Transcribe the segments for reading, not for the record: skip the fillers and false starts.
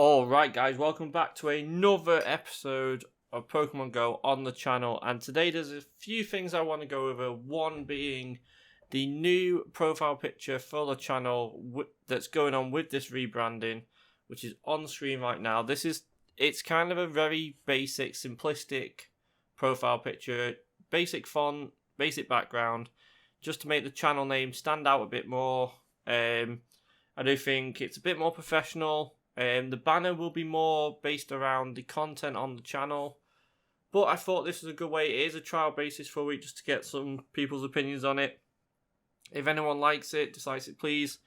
Alright guys, welcome back to another episode of Pokemon Go on the channel, and today there's a few things I want to go over, one being the new profile picture for the channel that's going on with this rebranding, which is on screen right now. It's kind of a very basic, simplistic profile picture, basic font, basic background, just to make the channel name stand out a bit more. I do think it's a bit more professional. The banner will be more based around the content on the channel, but I thought this was a good way. It is a trial basis for a week just to get some people's opinions on it. If anyone likes it, dislikes it, please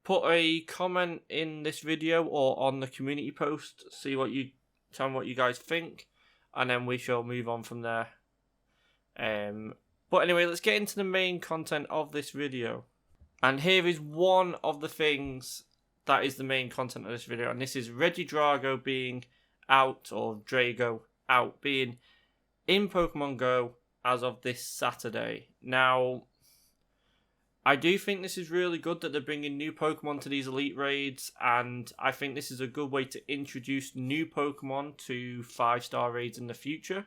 put a comment in this video or on the community post. Tell me what you guys think, and then we shall move on from there. But anyway, let's get into the main content of this video. And here is one of the things that is the main content of this video, and this is REGIDRAGO being out, or Drago out, being in Pokemon Go as of this Saturday. Now, I do think this is really good that they're bringing new Pokemon to these Elite Raids, and I think this is a good way to introduce new Pokemon to 5-star raids in the future.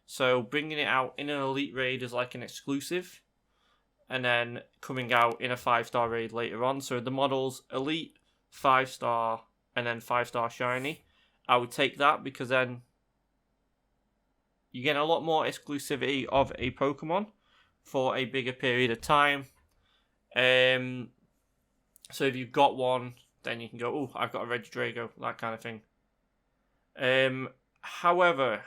So bringing it out in an Elite Raid is like an exclusive, and then coming out in a 5-star raid later on. So the models Elite, 5-star, and then 5-star Shiny. I would take that because then you get a lot more exclusivity of a Pokemon for a bigger period of time. So if you've got one, then you can go, oh, I've got a REGIDRAGO, that kind of thing. However,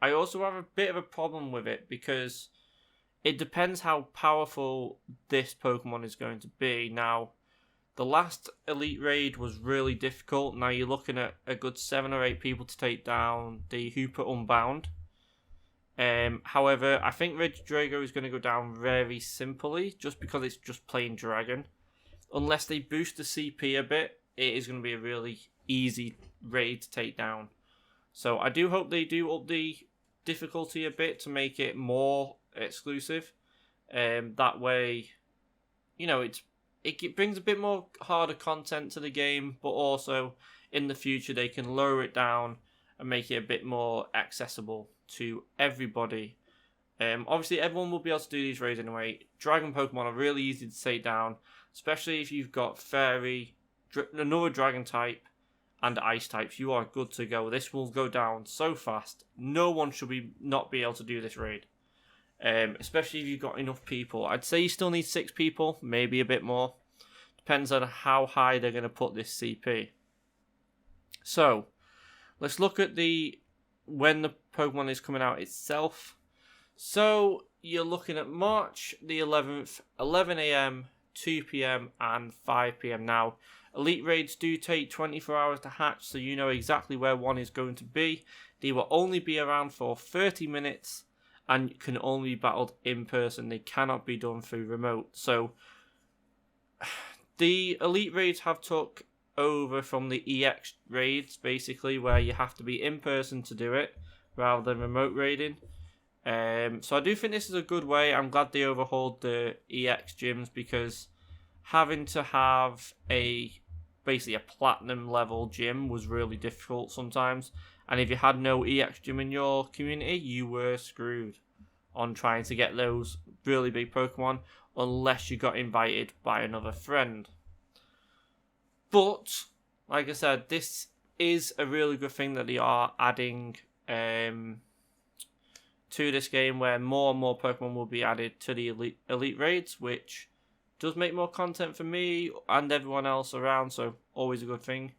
I also have a bit of a problem with it because it depends how powerful this Pokemon is going to be. Now, the last Elite Raid was really difficult. Now you're looking at a good 7 or 8 people to take down the Hooper Unbound. However, I think REGIDRAGO is going to go down very simply, just because it's just plain Dragon. Unless they boost the CP a bit, it is going to be a really easy raid to take down. So I do hope they do up the difficulty a bit to make it more exclusive. That way, you know, it brings a bit more harder content to the game, but also in the future they can lower it down and make it a bit more accessible to everybody. Obviously everyone will be able to do these raids anyway. Dragon Pokemon are really easy to take down, especially if you've got Fairy, another Dragon type, and Ice types. You are good to go. This will go down so fast. No one should not be able to do this raid. Especially if you've got enough people. I'd say you still need 6 people, maybe a bit more. Depends on how high they're going to put this CP. So, let's look at when the Pokemon is coming out itself. So, you're looking at March the 11th, 11 AM, 2 PM, and 5 PM. Now, Elite Raids do take 24 hours to hatch, so you know exactly where one is going to be. They will only be around for 30 minutes, and can only be battled in person. They cannot be done through remote. So the Elite Raids have took over from the EX raids, basically, where you have to be in person to do it, rather than remote raiding. So I do think this is a good way. I'm glad they overhauled the EX gyms, because having to have basically a platinum level gym was really difficult sometimes. And if you had no EX gym in your community, you were screwed on trying to get those really big Pokemon, unless you got invited by another friend. But, like I said, this is a really good thing that they are adding to this game, where more and more Pokemon will be added to the Elite Raids, which does make more content for me and everyone else around, so always a good thing.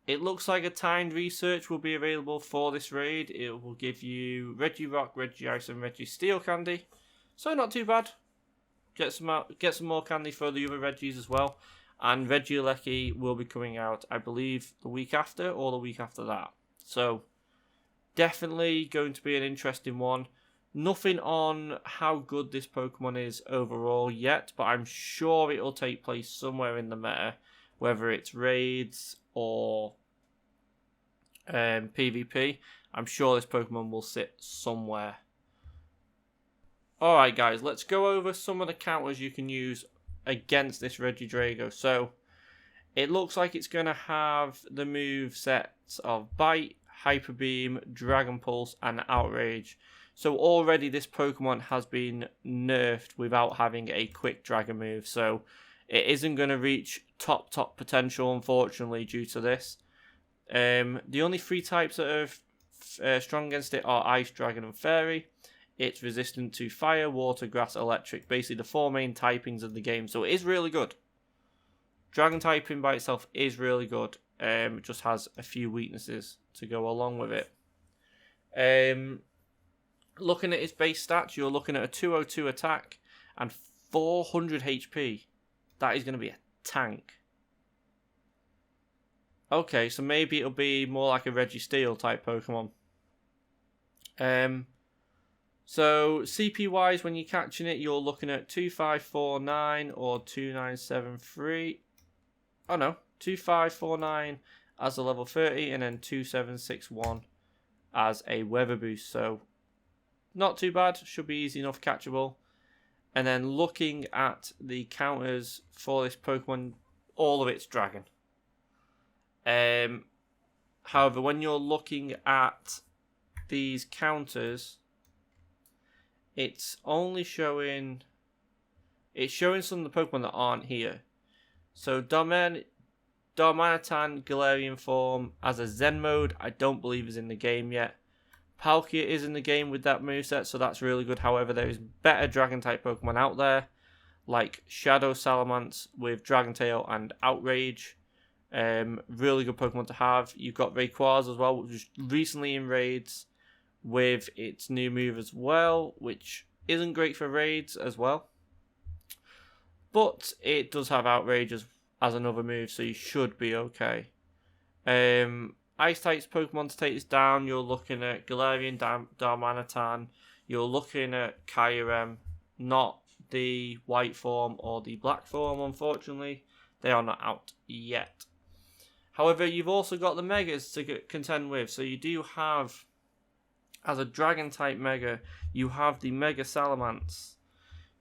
It looks like a timed research will be available for this raid. It will give you Regirock, Regice, and Registeel candy. So not too bad. Get some more candy for the other Regis as well. And Regieleki will be coming out, I believe, the week after or the week after that. So definitely going to be an interesting one. Nothing on how good this Pokemon is overall yet, but I'm sure it will take place somewhere in the meta, whether it's raids or PvP. I'm sure this Pokemon will sit somewhere. Alright guys, let's go over some of the counters you can use against this REGIDRAGO. So, It looks like it's going to have the move sets of Bite, Hyper Beam, Dragon Pulse, and Outrage. So already this Pokemon has been nerfed without having a quick Dragon move. So it isn't going to reach top potential, unfortunately, due to this. The only 3 types that are strong against it are Ice, Dragon, and Fairy. It's resistant to Fire, Water, Grass, Electric. Basically the 4 main typings of the game. So it is really good. Dragon typing by itself is really good. It just has a few weaknesses to go along with it. Looking at its base stats, you're looking at a 202 attack and 400 HP. That is going to be a tank. Okay, so maybe it'll be more like a Registeel type Pokemon. So CP wise, when you're catching it, you're looking at 2549 or 2973. Oh no, 2549 as a level 30 and then 2761 as a weather boost. So not too bad, should be easy enough catchable. And then looking at the counters for this Pokemon, all of it's Dragon. However, when you're looking at these counters, it's only showing some of the Pokemon that aren't here. So Darmanitan Galarian form as a Zen mode, I don't believe is in the game yet. Palkia is in the game with that moveset, so that's really good. However, there is better Dragon type Pokemon out there, like Shadow Salamence with Dragon Tail and Outrage. Really good Pokemon to have. You've got Rayquaza as well, which was recently in raids with its new move as well, which isn't great for raids as well. But it does have Outrage as another move, so you should be okay. Ice types Pokemon to take this down, you're looking at Galarian Darmanitan, you're looking at Kyurem, not the white form or the black form, unfortunately. They are not out yet. However, you've also got the Megas to contend with, so you do have, as a Dragon type Mega, you have the Mega Salamence.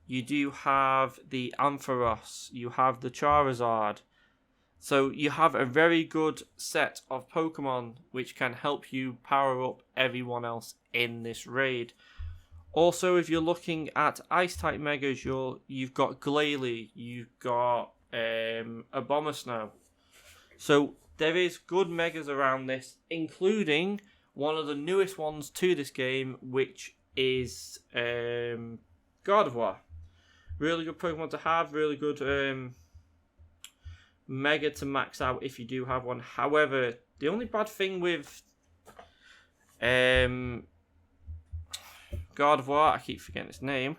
You do have the Ampharos. You have the Charizard. So you have a very good set of Pokemon which can help you power up everyone else in this raid. Also, if you're looking at Ice-type Megas, you've got Glalie, you've got Abomasnow. So there is good Megas around this, including one of the newest ones to this game, which is Gardevoir. Really good Pokemon to have, really good Mega to max out if you do have one. However, the only bad thing with Gardevoir, I keep forgetting its name.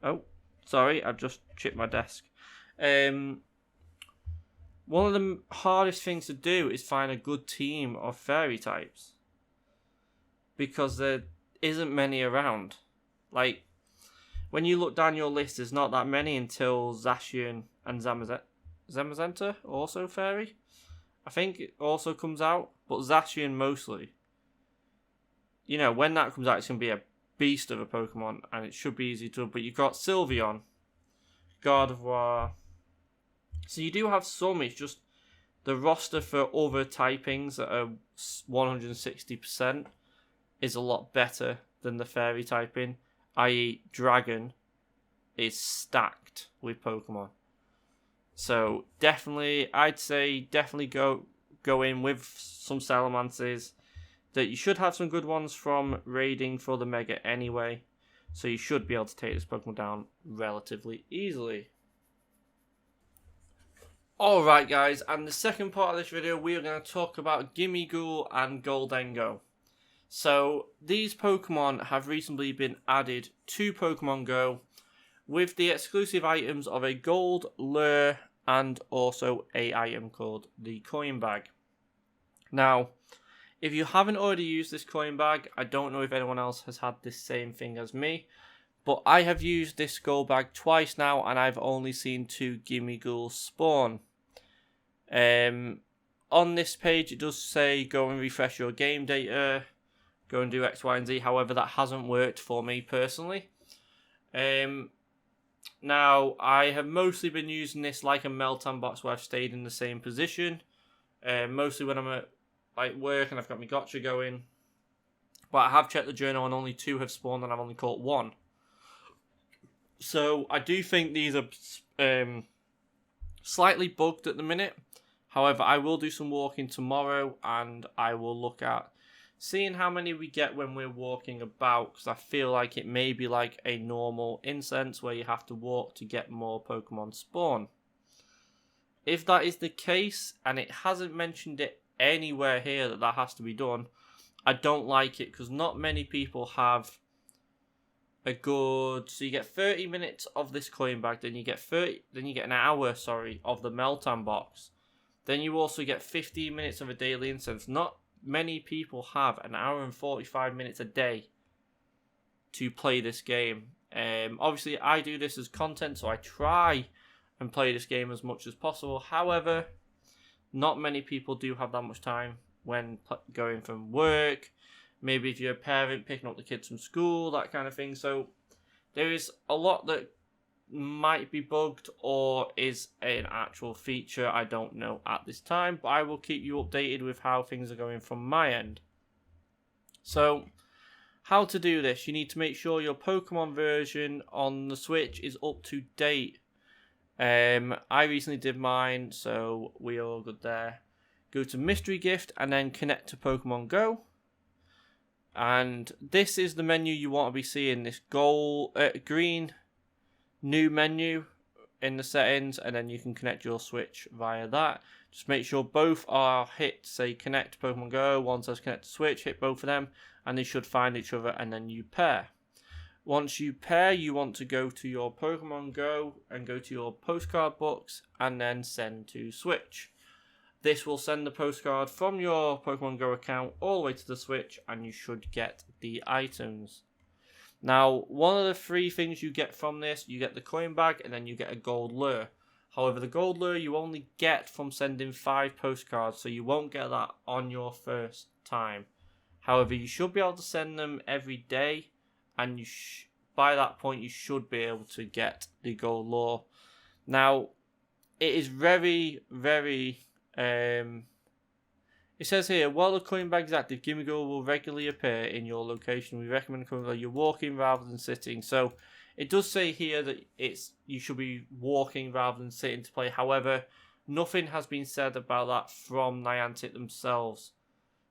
Oh, sorry, I've just chipped my desk. One of the hardest things to do is find a good team of fairy types, because there isn't many around. Like, when you look down your list, there's not that many until Zacian and Zamazenta, also fairy. I think it also comes out, but Zacian mostly. You know, when that comes out, it's going to be a beast of a Pokemon, and it should be easy to. But you've got Sylveon, Gardevoir. So you do have some, it's just the roster for other typings that are 160% is a lot better than the fairy typing, i.e. Dragon is stacked with Pokemon. So definitely, I'd say definitely go in with some Salamances. That you should have some good ones from raiding for the Mega anyway. So you should be able to take this Pokemon down relatively easily. Alright guys, and the second part of this video we are going to talk about Gimmighoul and Goldengo. So these Pokemon have recently been added to Pokemon Go with the exclusive items of a gold lure and also a item called the coin bag. Now, if you haven't already used this coin bag, I don't know if anyone else has had this same thing as me, but I have used this gold bag twice now and I've only seen 2 Gimmighoul spawn. On this page it does say go and refresh your game data, go and do X, Y and Z, however that hasn't worked for me personally. Now, I have mostly been using this like a Meltan box where I've stayed in the same position. Mostly when I'm at like work and I've got my gotcha going. But I have checked the journal and only 2 have spawned and I've only caught 1. So I do think these are slightly bugged at the minute. However, I will do some walking tomorrow and I will look at seeing how many we get when we're walking about, because I feel like it may be like a normal incense where you have to walk to get more Pokemon spawn. If that is the case, and it hasn't mentioned it anywhere here that has to be done, I don't like it, because not many people have a good... So you get 30 minutes of this coin bag, then you get an hour, of the Meltan box. Then you also get 15 minutes of a daily incense. Not many people have an hour and 45 minutes a day to play this game. Obviously, I do this as content, so I try and play this game as much as possible. However, not many people do have that much time when going from work. Maybe if you're a parent, picking up the kids from school, that kind of thing. So there is a lot that might be bugged or is an actual feature. I don't know at this time, but I will keep you updated with how things are going from my end. So how to do this: you need to make sure your Pokemon version on the Switch is up to date. I recently did mine, so we're all good there. Go to Mystery Gift and then connect to Pokemon Go. And this is the menu you want to be seeing, this green new menu in the settings, and then you can connect your Switch via that. Just make sure both are hit, say connect to Pokemon Go, one says connect to Switch, hit both of them, and they should find each other, and then you pair. Once you pair, you want to go to your Pokemon Go and go to your postcard books and then send to Switch. This will send the postcard from your Pokemon Go account all the way to the Switch, and you should get the items. Now, one of the 3 things you get from this, you get the coin bag and then you get a gold lure. However, the gold lure you only get from sending 5 postcards, so you won't get that on your first time. However, you should be able to send them every day, and by that point you should be able to get the gold lure. Now, it is very, very... It says here, while the coin bag is active, Gimmighoul will regularly appear in your location. We recommend you're walking rather than sitting. So it does say here that you should be walking rather than sitting to play. However, nothing has been said about that from Niantic themselves.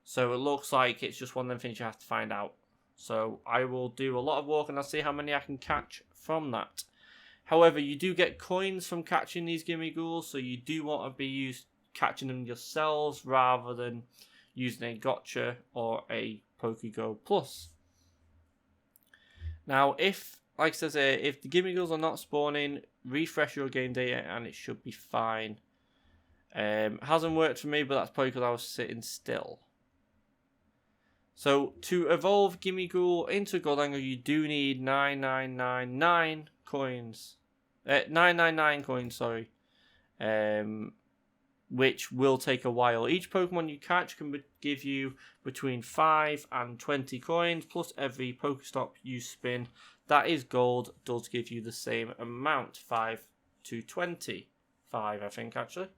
So it looks like it's just one of them things you have to find out. So I will do a lot of walking and I'll see how many I can catch from that. However, you do get coins from catching these Gimmighouls, so you do want to be catching them yourselves rather than using a gotcha or a Pokego Plus. Now, if, like it says here, if the Gimmighouls are not spawning, refresh your game data and it should be fine. Hasn't worked for me, but that's probably because I was sitting still. So, to evolve Gimmighoul into goldengo, you do need 9999 coins. 999 coins, sorry. Which will take a while. Each Pokemon you catch can give you between 5 and 20 coins, plus every Pokestop you spin that is gold does give you the same amount, 5 to 20. 5, I think, actually.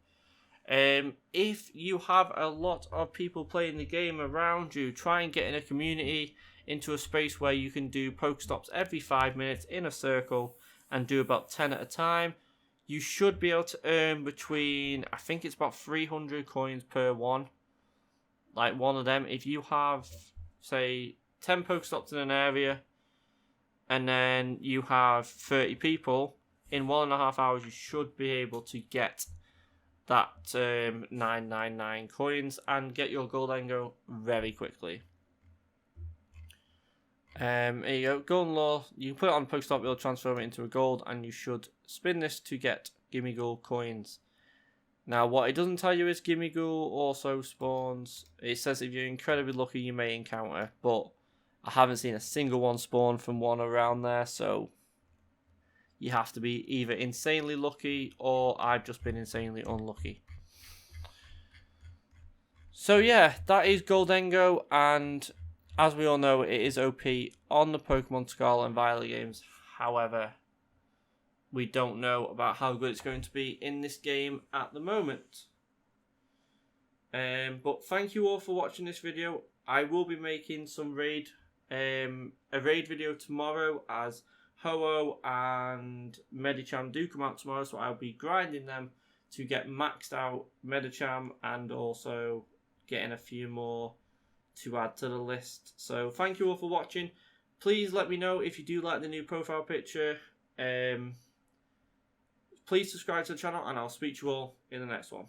If you have a lot of people playing the game around you, try and get in a community into a space where you can do Pokestops every 5 minutes in a circle and do about 10 at a time. You should be able to earn between, I think it's about 300 coins per one. Like one of them. If you have, say, 10 Pokestops in an area, and then you have 30 people, in 1.5 hours you should be able to get that 999 coins and get your goldengo very quickly. Here you go, golden lure. You can put it on Pokestop, it'll transform it into a gold, and you should spin this to get Gimmighoul coins. Now, what it doesn't tell you is Gimmighoul also spawns. It says if you're incredibly lucky, you may encounter, but I haven't seen a single one spawn from one around there, so you have to be either insanely lucky or I've just been insanely unlucky. So yeah, that is goldengo, and as we all know, it is OP on the Pokemon Scarlet and Violet games. However, we don't know about how good it's going to be in this game at the moment. But thank you all for watching this video. I will be making some a raid video tomorrow, as Ho-Oh and Medicham do come out tomorrow, so I'll be grinding them to get maxed out Medicham and also getting a few more to add to the list. So thank you all for watching. Please let me know if you do like the new profile picture. Please subscribe to the channel, and I'll speak to you all in the next one.